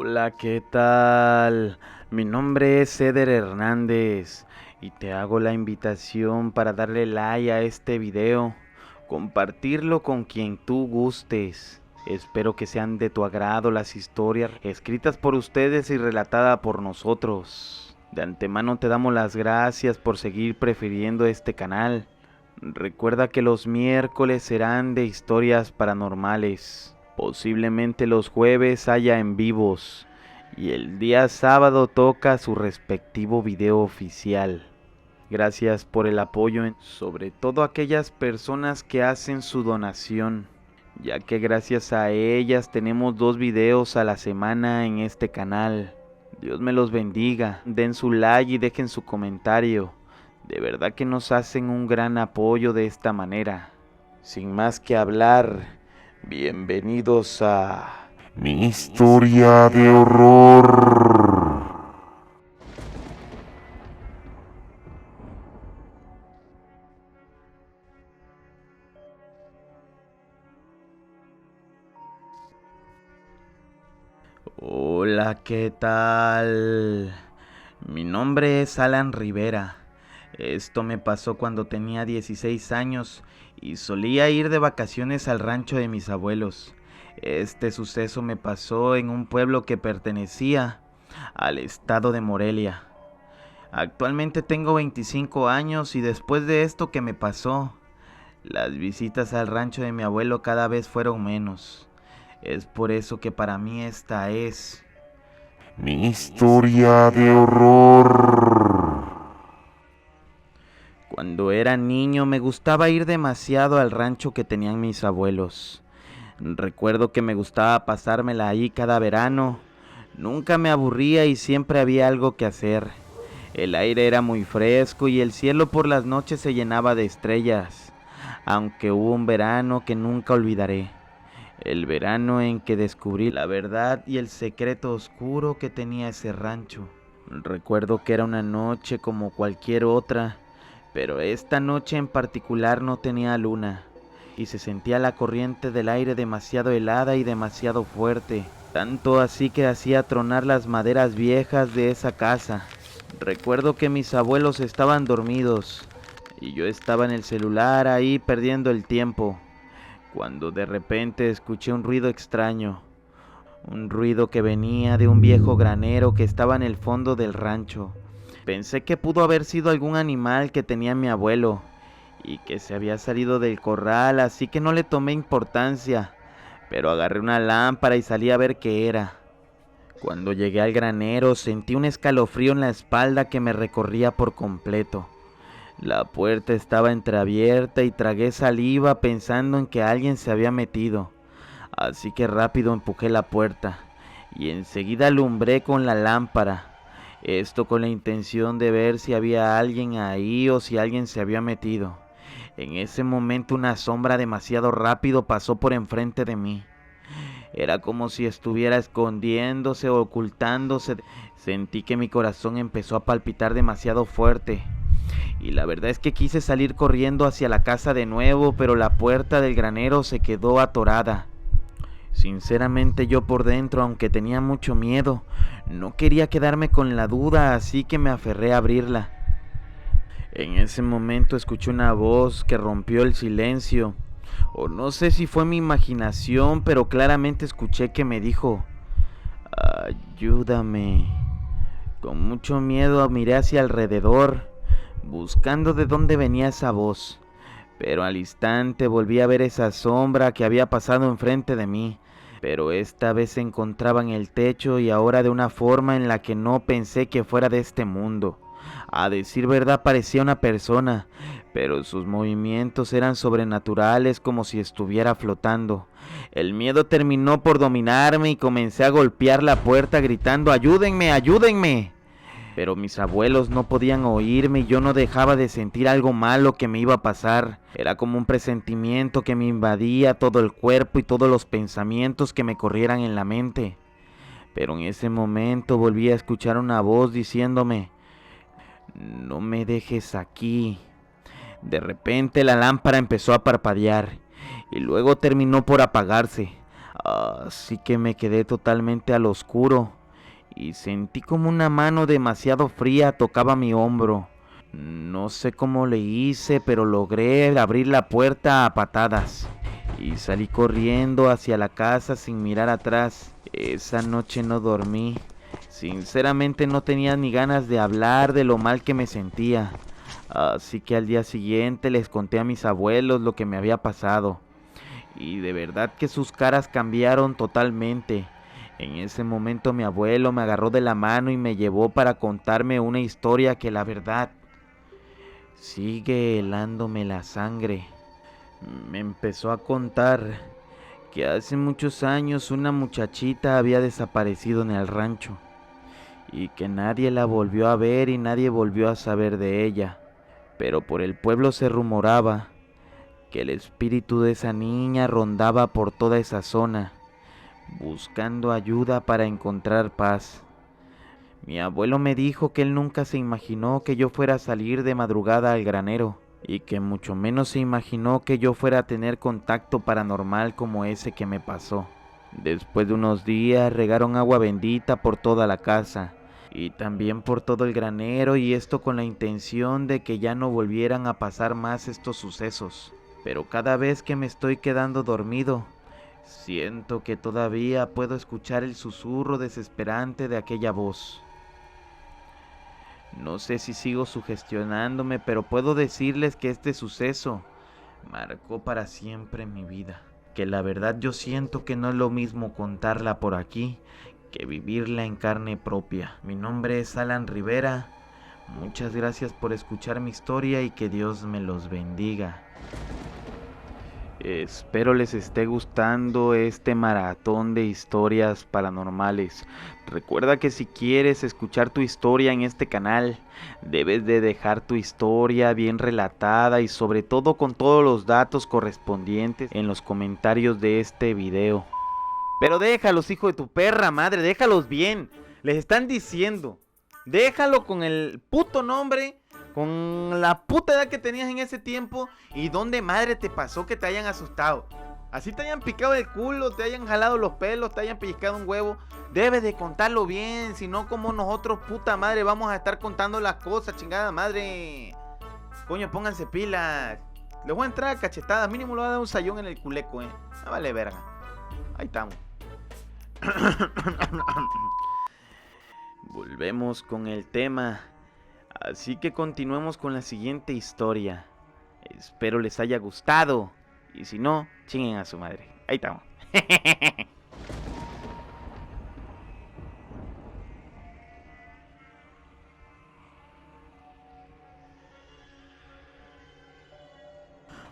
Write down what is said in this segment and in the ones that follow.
Hola, ¿qué tal? Mi nombre es Eder Hernández y te hago la invitación para darle like a este video, compartirlo con quien tú gustes. Espero que sean de tu agrado las historias escritas por ustedes y relatadas por nosotros. De antemano te damos las gracias por seguir prefiriendo este canal. Recuerda que los miércoles serán de historias paranormales. Posiblemente los jueves haya en vivos y el día sábado toca su respectivo video oficial. Gracias por el apoyo, sobre todo aquellas personas que hacen su donación, ya que gracias a ellas tenemos 2 videos a la semana en este canal. Dios me los bendiga, den su like y dejen su comentario. De verdad que nos hacen un gran apoyo de esta manera. Sin más que hablar, bienvenidos a Mi historia de horror. Hola, ¿qué tal? Mi nombre es Alan Rivera. Esto me pasó cuando tenía 16 años y solía ir de vacaciones al rancho de mis abuelos. Este suceso me pasó en un pueblo que pertenecía al estado de Morelia. Actualmente tengo 25 años y después de esto que me pasó, las visitas al rancho de mi abuelo cada vez fueron menos. Es por eso que para mí esta es Mi historia de horror. Cuando era niño me gustaba ir demasiado al rancho que tenían mis abuelos. Recuerdo que me gustaba pasármela ahí cada verano. Nunca me aburría y siempre había algo que hacer. El aire era muy fresco y el cielo por las noches se llenaba de estrellas. Aunque hubo un verano que nunca olvidaré. El verano en que descubrí la verdad y el secreto oscuro que tenía ese rancho. Recuerdo que era una noche como cualquier otra, pero esta noche en particular no tenía luna, y se sentía la corriente del aire demasiado helada y demasiado fuerte, tanto así que hacía tronar las maderas viejas de esa casa. Recuerdo que mis abuelos estaban dormidos, y yo estaba en el celular ahí perdiendo el tiempo, cuando de repente escuché un ruido extraño, un ruido que venía de un viejo granero que estaba en el fondo del rancho. Pensé que pudo haber sido algún animal que tenía mi abuelo y que se había salido del corral, así que no le tomé importancia, pero agarré una lámpara y salí a ver qué era. Cuando llegué al granero sentí un escalofrío en la espalda que me recorría por completo. La puerta estaba entreabierta y tragué saliva pensando en que alguien se había metido. Así que rápido empujé la puerta y enseguida alumbré con la lámpara. Esto con la intención de ver si había alguien ahí o si alguien se había metido. En ese momento una sombra demasiado rápido pasó por enfrente de mí. Era como si estuviera escondiéndose o ocultándose. Sentí que mi corazón empezó a palpitar demasiado fuerte. Y la verdad es que quise salir corriendo hacia la casa de nuevo, pero la puerta del granero se quedó atorada. Sinceramente yo por dentro, aunque tenía mucho miedo, no quería quedarme con la duda, así que me aferré a abrirla. En ese momento escuché una voz que rompió el silencio, o no sé si fue mi imaginación, pero claramente escuché que me dijo: ayúdame. Con mucho miedo miré hacia alrededor, buscando de dónde venía esa voz, pero al instante volví a ver esa sombra que había pasado enfrente de mí, pero esta vez se encontraba en el techo y ahora de una forma en la que no pensé que fuera de este mundo. A decir verdad parecía una persona, pero sus movimientos eran sobrenaturales, como si estuviera flotando. El miedo terminó por dominarme y comencé a golpear la puerta gritando: ¡ayúdenme, ayúdenme! Pero mis abuelos no podían oírme y yo no dejaba de sentir algo malo que me iba a pasar. Era como un presentimiento que me invadía todo el cuerpo y todos los pensamientos que me corrieran en la mente. Pero en ese momento volví a escuchar una voz diciéndome: no me dejes aquí. De repente la lámpara empezó a parpadear y luego terminó por apagarse. Así que me quedé totalmente al oscuro. y sentí como una mano demasiado fría tocaba mi hombro. No sé cómo le hice, pero logré abrir la puerta a patadas y salí corriendo hacia la casa sin mirar atrás. Esa noche no dormí. Sinceramente no tenía ni ganas de hablar de lo mal que me sentía. Así que al día siguiente les conté a mis abuelos lo que me había pasado. Y de verdad que sus caras cambiaron totalmente. En ese momento mi abuelo me agarró de la mano y me llevó para contarme una historia que la verdad sigue helándome la sangre. Me empezó a contar que hace muchos años una muchachita había desaparecido en el rancho y que nadie la volvió a ver y nadie volvió a saber de ella. Pero por el pueblo se rumoraba que el espíritu de esa niña rondaba por toda esa zona, buscando ayuda para encontrar paz. Mi abuelo me dijo que él nunca se imaginó que yo fuera a salir de madrugada al granero, y que mucho menos se imaginó que yo fuera a tener contacto paranormal como ese que me pasó. Después de unos días regaron agua bendita por toda la casa, y también por todo el granero, y esto con la intención de que ya no volvieran a pasar más estos sucesos. Pero cada vez que me estoy quedando dormido, siento que todavía puedo escuchar el susurro desesperante de aquella voz. No sé si sigo sugestionándome, pero puedo decirles que este suceso marcó para siempre mi vida. Que la verdad yo siento que no es lo mismo contarla por aquí que vivirla en carne propia. Mi nombre es Alan Rivera. Muchas gracias por escuchar mi historia y que Dios me los bendiga. Espero les esté gustando este maratón de historias paranormales. Recuerda que si quieres escuchar tu historia en este canal, debes de dejar tu historia bien relatada y sobre todo con todos los datos correspondientes en los comentarios de este video. Pero déjalos, hijo de tu perra madre, déjalos bien. Les están diciendo, déjalo con el puto nombre, con la puta edad que tenías en ese tiempo y dónde madre te pasó que te hayan asustado. Así te hayan picado el culo, te hayan jalado los pelos, te hayan pellizcado un huevo. Debes de contarlo bien, si no como nosotros puta madre vamos a estar contando las cosas, chingada madre. Coño, pónganse pilas. Les voy a entrar a cachetadas, mínimo le voy a dar un sayón en el culeco, No vale verga. Ahí estamos. Volvemos con el tema. Así que continuemos con la siguiente historia. Espero les haya gustado. Y si no, chinguen a su madre. Ahí estamos.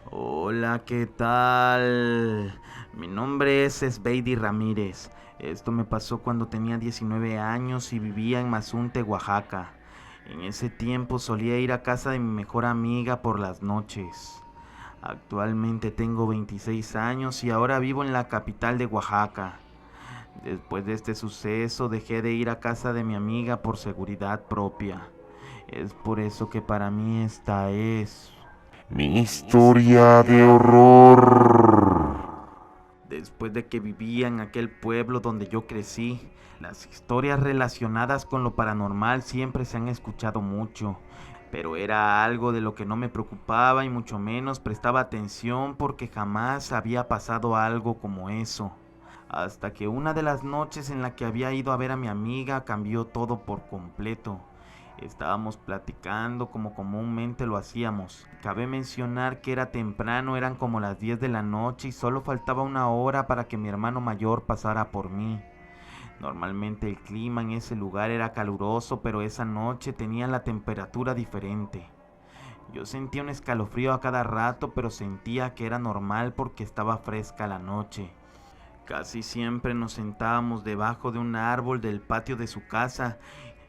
Hola, ¿qué tal? Mi nombre es Esbeidi Ramírez. Esto me pasó cuando tenía 19 años y vivía en Mazunte, Oaxaca. En ese tiempo solía ir a casa de mi mejor amiga por las noches. Actualmente tengo 26 años y ahora vivo en la capital de Oaxaca. Después de este suceso dejé de ir a casa de mi amiga por seguridad propia. Es por eso que para mí esta es Mi historia de horror. Después de que vivía en aquel pueblo donde yo crecí, las historias relacionadas con lo paranormal siempre se han escuchado mucho, pero era algo de lo que no me preocupaba y mucho menos prestaba atención porque jamás había pasado algo como eso. Hasta que una de las noches en la que había ido a ver a mi amiga cambió todo por completo. Estábamos platicando como comúnmente lo hacíamos. Cabe mencionar que era temprano, eran como las 10 de la noche y solo faltaba una hora para que mi hermano mayor pasara por mí. Normalmente el clima en ese lugar era caluroso, pero esa noche tenía la temperatura diferente. Yo sentía un escalofrío a cada rato, pero sentía que era normal porque estaba fresca la noche. Casi siempre nos sentábamos debajo de un árbol del patio de su casa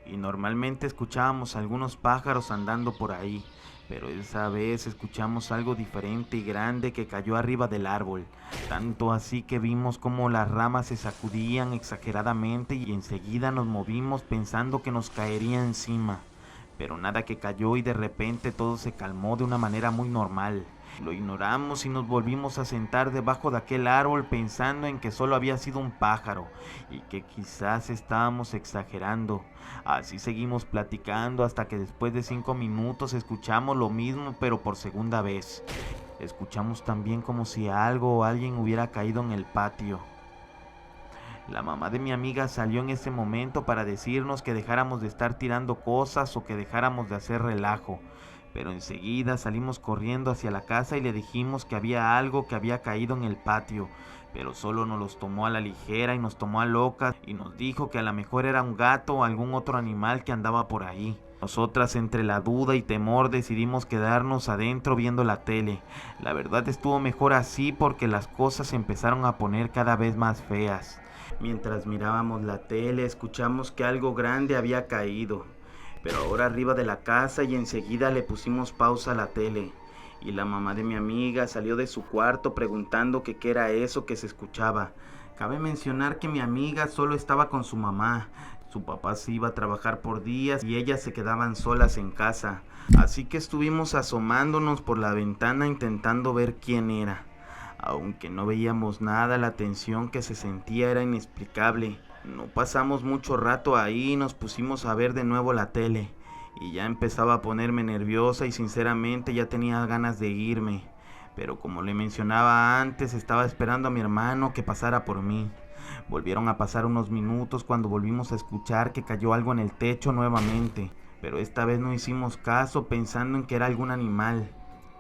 y normalmente escuchábamos algunos pájaros andando por ahí, pero esa vez escuchamos algo diferente y grande que cayó arriba del árbol, tanto así que vimos como las ramas se sacudían exageradamente y enseguida nos movimos pensando que nos caería encima, pero nada que cayó y de repente todo se calmó de una manera muy normal. Lo ignoramos y nos volvimos a sentar debajo de aquel árbol pensando en que solo había sido un pájaro y que quizás estábamos exagerando. Así seguimos platicando hasta que después de 5 minutos escuchamos lo mismo pero por segunda vez. Escuchamos también como si algo o alguien hubiera caído en el patio. La mamá de mi amiga salió en ese momento para decirnos que dejáramos de estar tirando cosas o que dejáramos de hacer relajo. Pero enseguida salimos corriendo hacia la casa y le dijimos que había algo que había caído en el patio. Pero solo nos los tomó a la ligera y nos tomó a locas y nos dijo que a lo mejor era un gato o algún otro animal que andaba por ahí. Nosotras entre la duda y temor decidimos quedarnos adentro viendo la tele. La verdad estuvo mejor así porque las cosas se empezaron a poner cada vez más feas. Mientras mirábamos la tele, escuchamos que algo grande había caído, pero ahora arriba de la casa, y enseguida le pusimos pausa a la tele. Y la mamá de mi amiga salió de su cuarto preguntando que qué era eso que se escuchaba. Cabe mencionar que mi amiga solo estaba con su mamá. Su papá se iba a trabajar por días y ellas se quedaban solas en casa. Así que estuvimos asomándonos por la ventana intentando ver quién era. Aunque no veíamos nada, la tensión que se sentía era inexplicable. No pasamos mucho rato ahí y nos pusimos a ver de nuevo la tele. Y ya empezaba a ponerme nerviosa y sinceramente ya tenía ganas de irme. Pero como le mencionaba antes, estaba esperando a mi hermano que pasara por mí. Volvieron a pasar unos minutos cuando volvimos a escuchar que cayó algo en el techo nuevamente. Pero esta vez no hicimos caso pensando en que era algún animal.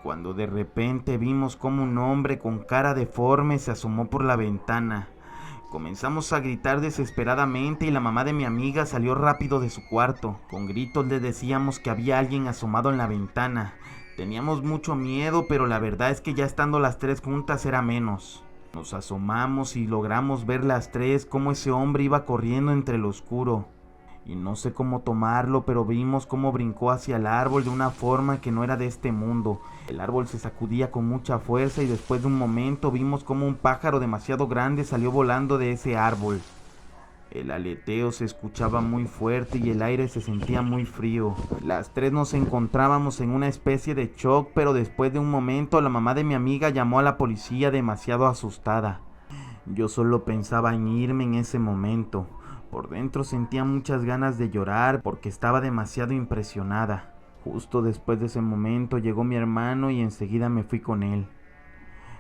Cuando de repente vimos como un hombre con cara deforme se asomó por la ventana. Comenzamos a gritar desesperadamente y la mamá de mi amiga salió rápido de su cuarto. Con gritos le decíamos que había alguien asomado en la ventana. Teníamos mucho miedo, pero la verdad es que ya estando las tres juntas era menos. Nos asomamos y logramos ver las tres cómo ese hombre iba corriendo entre el oscuro. Y no sé cómo tomarlo, pero vimos cómo brincó hacia el árbol de una forma que no era de este mundo. El árbol se sacudía con mucha fuerza y después de un momento vimos cómo un pájaro demasiado grande salió volando de ese árbol. El aleteo se escuchaba muy fuerte y el aire se sentía muy frío. Las tres nos encontrábamos en una especie de shock, pero después de un momento la mamá de mi amiga llamó a la policía demasiado asustada. Yo solo pensaba en irme en ese momento. Por dentro sentía muchas ganas de llorar porque estaba demasiado impresionada. Justo después de ese momento llegó mi hermano y enseguida me fui con él.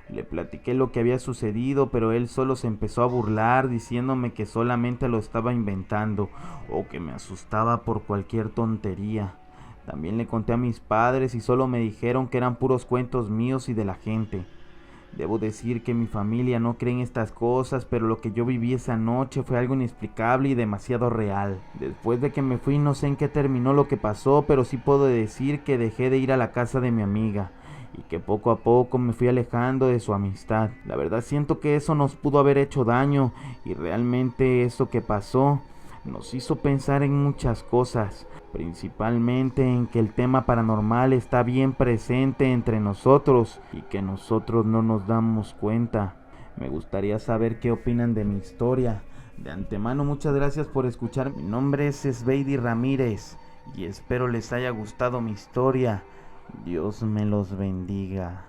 Le platiqué lo que había sucedido, pero él solo se empezó a burlar diciéndome que solamente lo estaba inventando o que me asustaba por cualquier tontería. También le conté a mis padres y solo me dijeron que eran puros cuentos míos y de la gente. Debo decir que mi familia no cree en estas cosas, pero lo que yo viví esa noche fue algo inexplicable y demasiado real. Después de que me fui no sé en qué terminó lo que pasó, pero sí puedo decir que dejé de ir a la casa de mi amiga y que poco a poco me fui alejando de su amistad. La verdad siento que eso nos pudo haber hecho daño y realmente eso que pasó nos hizo pensar en muchas cosas, principalmente en que el tema paranormal está bien presente entre nosotros y que nosotros no nos damos cuenta. Me gustaría saber qué opinan de mi historia. De antemano, muchas gracias por escuchar. Mi nombre es Sveidi Ramírez y espero les haya gustado mi historia. Dios me los bendiga.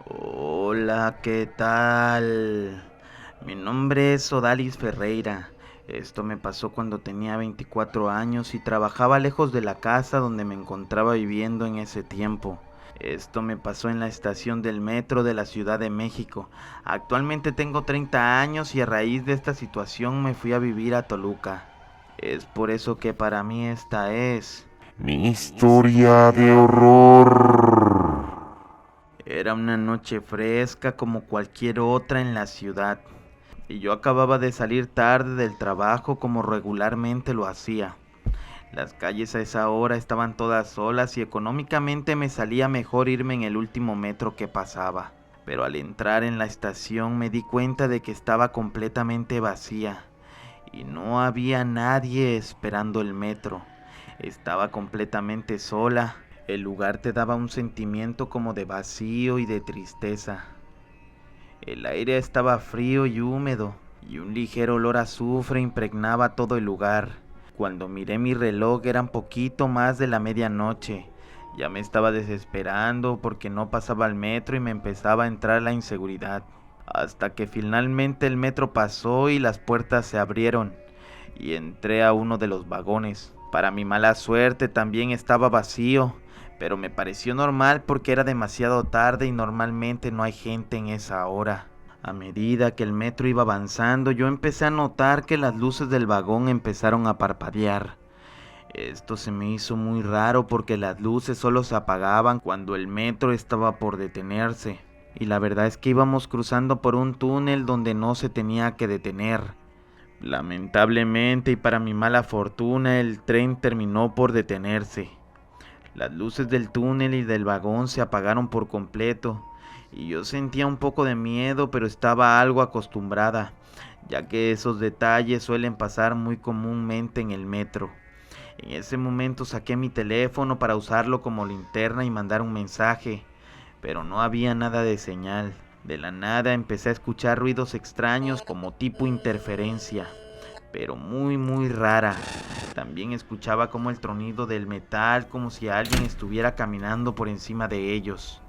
Hola, ¿qué tal? Mi nombre es Odalis Ferreira. Esto me pasó cuando tenía 24 años y trabajaba lejos de la casa donde me encontraba viviendo en ese tiempo. Esto me pasó en la estación del metro de la Ciudad de México. Actualmente tengo 30 años y a raíz de esta situación me fui a vivir a Toluca. Es por eso que para mí esta es Mi historia de horror. Era una noche fresca como cualquier otra en la ciudad, y yo acababa de salir tarde del trabajo como regularmente lo hacía. Las calles a esa hora estaban todas solas y económicamente me salía mejor irme en el último metro que pasaba. Pero al entrar en la estación me di cuenta de que estaba completamente vacía y no había nadie esperando el metro. Estaba completamente sola. El lugar te daba un sentimiento como de vacío y de tristeza. El aire estaba frío y húmedo, y un ligero olor a azufre impregnaba todo el lugar. Cuando miré mi reloj eran poquito más de la medianoche. Ya me estaba desesperando porque no pasaba el metro y me empezaba a entrar la inseguridad. Hasta que finalmente el metro pasó y las puertas se abrieron, y entré a uno de los vagones. Para mi mala suerte también estaba vacío, pero me pareció normal porque era demasiado tarde y normalmente no hay gente en esa hora. A medida que el metro iba avanzando, yo empecé a notar que las luces del vagón empezaron a parpadear. Esto se me hizo muy raro porque las luces solo se apagaban cuando el metro estaba por detenerse. Y la verdad es que íbamos cruzando por un túnel donde no se tenía que detener. Lamentablemente y para mi mala fortuna, el tren terminó por detenerse. Las luces del túnel y del vagón se apagaron por completo, y yo sentía un poco de miedo, pero estaba algo acostumbrada, ya que esos detalles suelen pasar muy comúnmente en el metro. En ese momento saqué mi teléfono para usarlo como linterna y mandar un mensaje, pero no había nada de señal. De la nada empecé a escuchar ruidos extraños como tipo interferencia, pero muy rara. También escuchaba como el tronido del metal, como si alguien estuviera caminando por encima de ellos.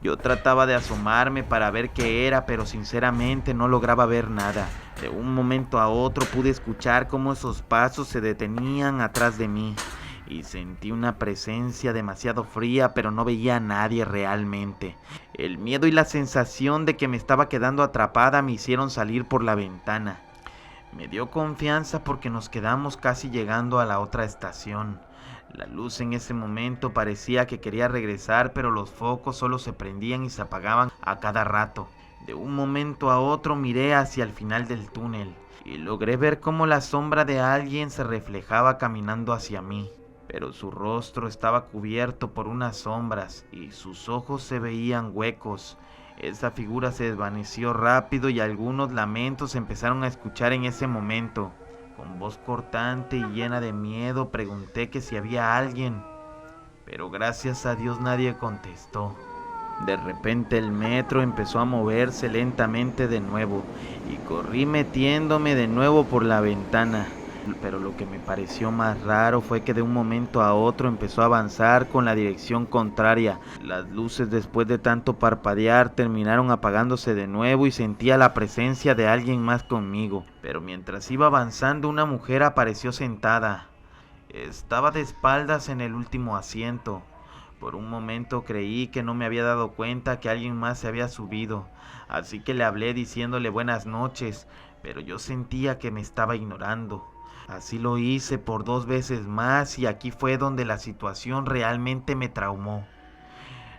Yo trataba de asomarme para ver qué era, pero sinceramente no lograba ver nada. De un momento a otro pude escuchar cómo esos pasos se detenían atrás de mí, y sentí una presencia demasiado fría, pero no veía a nadie realmente. El miedo y la sensación de que me estaba quedando atrapada me hicieron salir por la ventana. Me dio confianza porque nos quedamos casi llegando a la otra estación. La luz en ese momento parecía que quería regresar, pero los focos solo se prendían y se apagaban a cada rato. De un momento a otro miré hacia el final del túnel y logré ver cómo la sombra de alguien se reflejaba caminando hacia mí, pero su rostro estaba cubierto por unas sombras y sus ojos se veían huecos. Esa figura se desvaneció rápido y algunos lamentos se empezaron a escuchar en ese momento. Con voz cortante y llena de miedo pregunté que si había alguien, pero gracias a Dios nadie contestó. De repente el metro empezó a moverse lentamente de nuevo y corrí metiéndome de nuevo por la ventana. Pero lo que me pareció más raro fue que de un momento a otro empezó a avanzar con la dirección contraria. Las luces, después de tanto parpadear, terminaron apagándose de nuevo y sentía la presencia de alguien más conmigo. Pero mientras iba avanzando, una mujer apareció sentada. Estaba de espaldas en el último asiento. Por un momento creí que no me había dado cuenta que alguien más se había subido, así que le hablé diciéndole buenas noches, pero yo sentía que me estaba ignorando. Así lo hice por 2 veces más y aquí fue donde la situación realmente me traumó.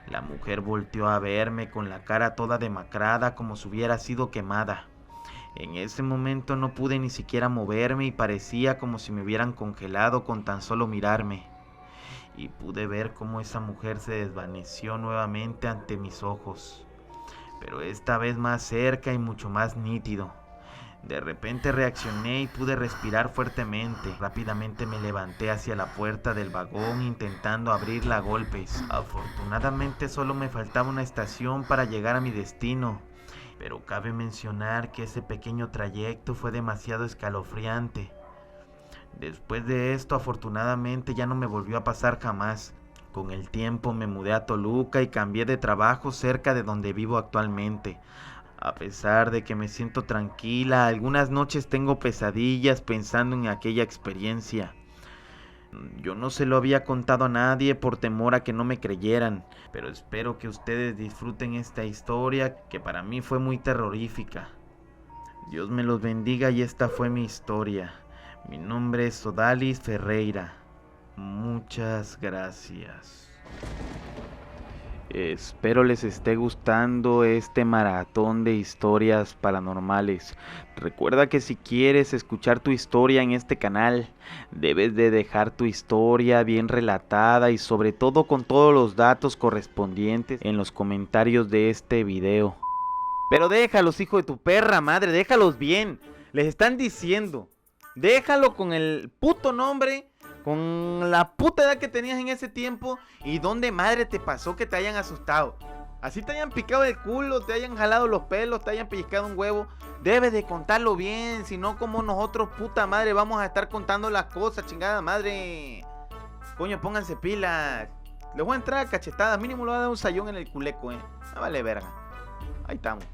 La mujer volteó a verme con la cara toda demacrada como si hubiera sido quemada. En ese momento no pude ni siquiera moverme y parecía como si me hubieran congelado con tan solo mirarme. Y pude ver cómo esa mujer se desvaneció nuevamente ante mis ojos, pero esta vez más cerca y mucho más nítido. De repente reaccioné y pude respirar fuertemente. Rápidamente me levanté hacia la puerta del vagón intentando abrirla a golpes. Afortunadamente solo me faltaba una estación para llegar a mi destino, pero cabe mencionar que ese pequeño trayecto fue demasiado escalofriante. Después de esto, afortunadamente ya no me volvió a pasar jamás. Con el tiempo me mudé a Toluca y cambié de trabajo cerca de donde vivo actualmente. A pesar de que me siento tranquila, algunas noches tengo pesadillas pensando en aquella experiencia. Yo no se lo había contado a nadie por temor a que no me creyeran, pero espero que ustedes disfruten esta historia que para mí fue muy terrorífica. Dios me los bendiga y esta fue mi historia. Mi nombre es Odalis Ferreira. Muchas gracias. Espero les esté gustando este maratón de historias paranormales. Recuerda que si quieres escuchar tu historia en este canal, debes de dejar tu historia bien relatada y sobre todo con todos los datos correspondientes en los comentarios de este video. Pero déjalos, hijo de tu perra madre, déjalos bien. Les están diciendo, déjalo con el puto nombre, con la puta edad que tenías en ese tiempo y dónde madre te pasó que te hayan asustado. Así te hayan picado el culo, te hayan jalado los pelos, te hayan pellizcado un huevo, debes de contarlo bien, si no como nosotros, puta madre, vamos a estar contando las cosas, chingada madre. Coño, pónganse pilas. Les voy a entrar a cachetadas, mínimo le voy a dar un sayón en el culeco, No vale verga. Ahí estamos.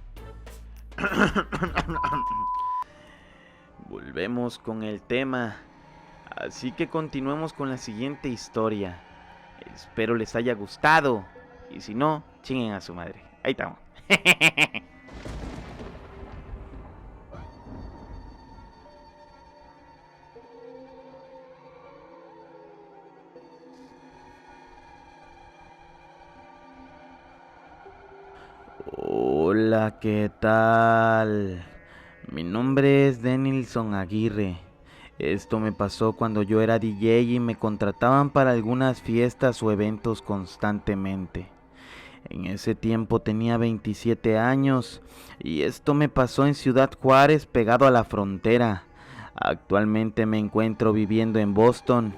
Volvemos con el tema. Así que continuemos con la siguiente historia. Espero les haya gustado. Y si no, chinguen a su madre. Ahí estamos. Hola, ¿qué tal? Mi nombre es Denilson Aguirre. Esto me pasó cuando yo era DJ y me contrataban para algunas fiestas o eventos constantemente. En ese tiempo tenía 27 años y esto me pasó en Ciudad Juárez, pegado a la frontera. Actualmente me encuentro viviendo en Boston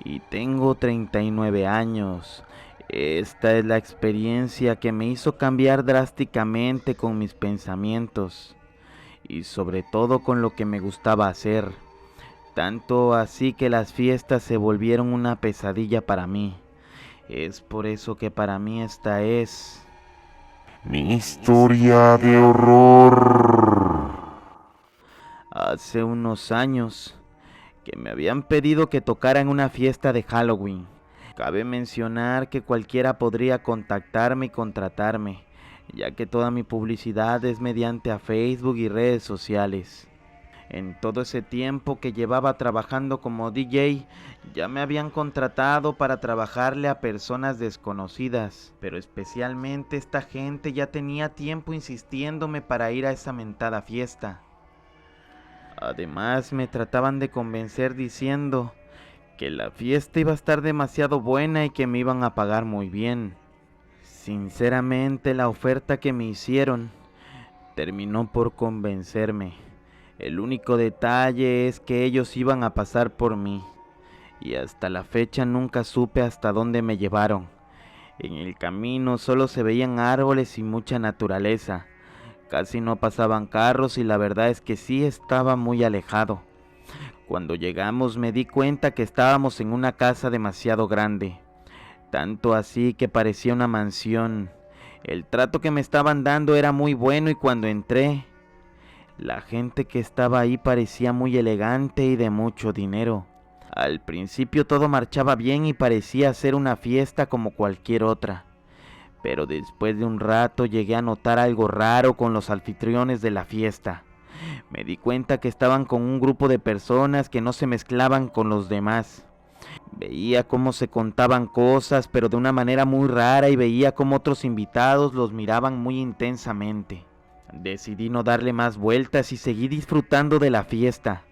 y tengo 39 años. Esta es la experiencia que me hizo cambiar drásticamente con mis pensamientos y sobre todo con lo que me gustaba hacer. Tanto así que las fiestas se volvieron una pesadilla para mí. Es por eso que para mí esta es mi historia de horror. Hace unos años que me habían pedido que tocara en una fiesta de Halloween. Cabe mencionar que cualquiera podría contactarme y contratarme, ya que toda mi publicidad es mediante a Facebook y redes sociales. En todo ese tiempo que llevaba trabajando como DJ, ya me habían contratado para trabajarle a personas desconocidas, pero especialmente esta gente ya tenía tiempo insistiéndome para ir a esa mentada fiesta. Además me trataban de convencer diciendo que la fiesta iba a estar demasiado buena y que me iban a pagar muy bien. Sinceramente, la oferta que me hicieron terminó por convencerme. El único detalle es que ellos iban a pasar por mí, y hasta la fecha nunca supe hasta dónde me llevaron. En el camino solo se veían árboles y mucha naturaleza. Casi no pasaban carros y la verdad es que sí estaba muy alejado. Cuando llegamos me di cuenta que estábamos en una casa demasiado grande, tanto así que parecía una mansión. El trato que me estaban dando era muy bueno y cuando entré, la gente que estaba ahí parecía muy elegante y de mucho dinero. Al principio todo marchaba bien y parecía ser una fiesta como cualquier otra. Pero después de un rato llegué a notar algo raro con los anfitriones de la fiesta. Me di cuenta que estaban con un grupo de personas que no se mezclaban con los demás. Veía cómo se contaban cosas, pero de una manera muy rara, y veía cómo otros invitados los miraban muy intensamente. Decidí no darle más vueltas y seguí disfrutando de la fiesta.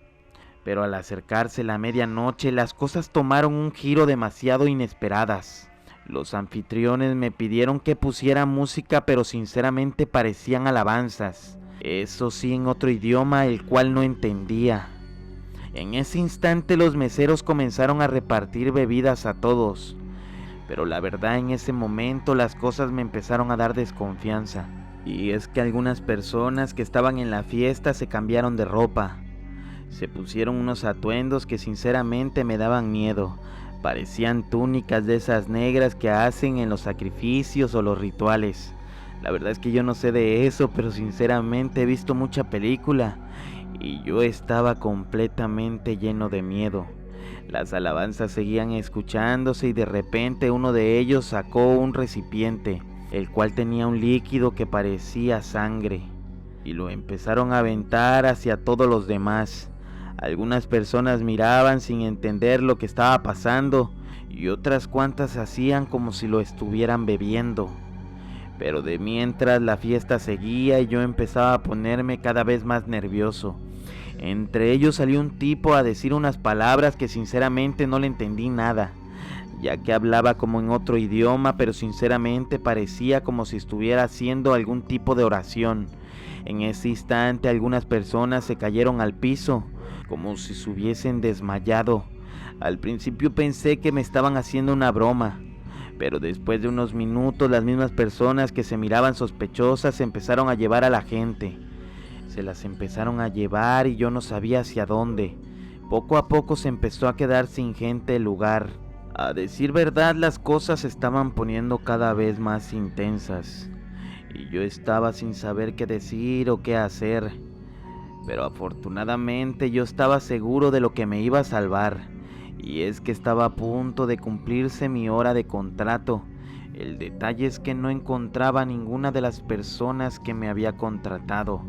Pero al acercarse la medianoche, las cosas tomaron un giro demasiado inesperadas. Los anfitriones me pidieron que pusiera música, pero sinceramente parecían alabanzas. Eso sí, en otro idioma, el cual no entendía. En ese instante los meseros comenzaron a repartir bebidas a todos. Pero la verdad, en ese momento las cosas me empezaron a dar desconfianza. Y es que algunas personas que estaban en la fiesta se cambiaron de ropa. Se pusieron unos atuendos que sinceramente me daban miedo. Parecían túnicas de esas negras que hacen en los sacrificios o los rituales. La verdad es que yo no sé de eso, pero sinceramente he visto mucha película y yo estaba completamente lleno de miedo. Las alabanzas seguían escuchándose y de repente uno de ellos sacó un recipiente, el cual tenía un líquido que parecía sangre, y lo empezaron a aventar hacia todos los demás. Algunas personas miraban sin entender lo que estaba pasando y otras cuantas hacían como si lo estuvieran bebiendo. Pero de mientras la fiesta seguía y yo empezaba a ponerme cada vez más nervioso. Entre ellos salió un tipo a decir unas palabras que sinceramente no le entendí nada, ya que hablaba como en otro idioma, pero sinceramente parecía como si estuviera haciendo algún tipo de oración. En ese instante algunas personas se cayeron al piso, como si se hubiesen desmayado. Al principio pensé que me estaban haciendo una broma, Pero después de unos minutos las mismas personas que se miraban sospechosas empezaron a llevar a la gente. Se las empezaron a llevar y yo no sabía hacia dónde. Poco a poco se empezó a quedar sin gente el lugar. A decir verdad, las cosas se estaban poniendo cada vez más intensas y yo estaba sin saber qué decir o qué hacer. Pero afortunadamente yo estaba seguro de lo que me iba a salvar, y es que estaba a punto de cumplirse mi hora de contrato. El detalle es que no encontraba a ninguna de las personas que me había contratado,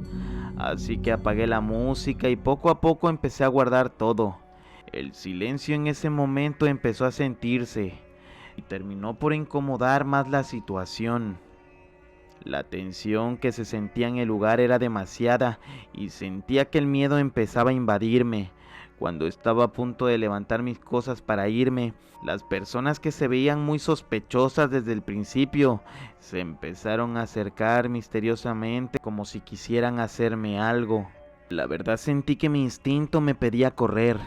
así que apagué la música y poco a poco empecé a guardar todo. El silencio en ese momento empezó a sentirse y terminó por incomodar más la situación. La tensión que se sentía en el lugar era demasiada y sentía que el miedo empezaba a invadirme. Cuando estaba a punto de levantar mis cosas para irme, las personas que se veían muy sospechosas desde el principio se empezaron a acercar misteriosamente como si quisieran hacerme algo. La verdad sentí que mi instinto me pedía correr,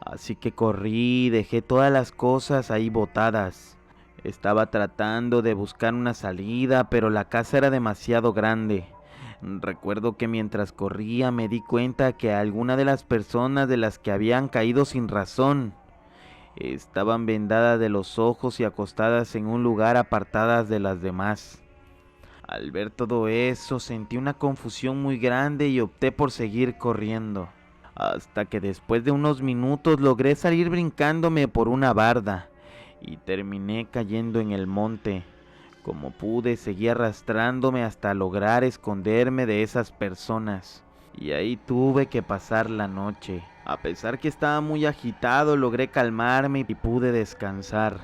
así que corrí y dejé todas las cosas ahí botadas. Estaba tratando de buscar una salida, pero la casa era demasiado grande. Recuerdo que mientras corría me di cuenta que alguna de las personas de las que habían caído sin razón estaban vendadas de los ojos y acostadas en un lugar apartadas de las demás. Al ver todo eso sentí una confusión muy grande y opté por seguir corriendo, hasta que después de unos minutos logré salir brincándome por una barda y terminé cayendo en el monte. Como pude, seguí arrastrándome hasta lograr esconderme de esas personas, y ahí tuve que pasar la noche. A pesar que estaba muy agitado, logré calmarme y pude descansar.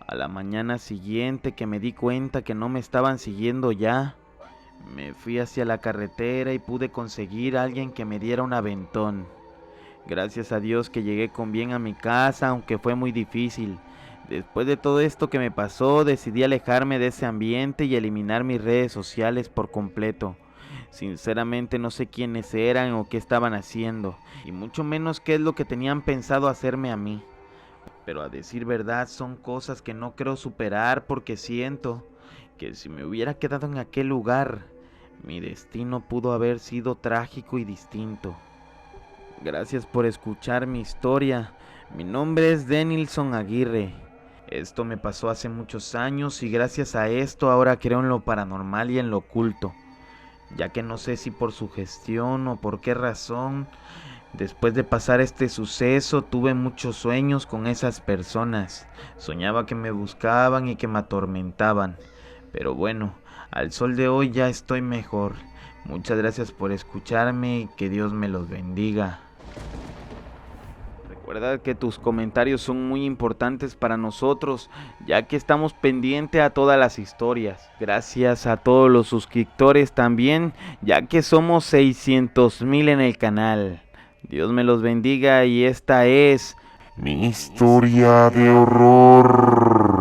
A la mañana siguiente, que me di cuenta que no me estaban siguiendo ya, me fui hacia la carretera y pude conseguir a alguien que me diera un aventón. Gracias a Dios que llegué con bien a mi casa, aunque fue muy difícil. Después de todo esto que me pasó, decidí alejarme de ese ambiente y eliminar mis redes sociales por completo. Sinceramente no sé quiénes eran o qué estaban haciendo, y mucho menos qué es lo que tenían pensado hacerme a mí. Pero a decir verdad son cosas que no creo superar, porque siento que si me hubiera quedado en aquel lugar, mi destino pudo haber sido trágico y distinto. Gracias por escuchar mi historia. Mi nombre es Denilson Aguirre. Esto me pasó hace muchos años y gracias a esto ahora creo en lo paranormal y en lo oculto, ya que no sé si por sugestión o por qué razón, después de pasar este suceso tuve muchos sueños con esas personas. Soñaba que me buscaban y que me atormentaban, pero bueno, al sol de hoy ya estoy mejor. Muchas gracias por escucharme y que Dios me los bendiga. Recuerda que tus comentarios son muy importantes para nosotros, ya que estamos pendientes a todas las historias. Gracias a todos los suscriptores también, ya que somos 600,000 en el canal. Dios me los bendiga y esta es mi historia de horror.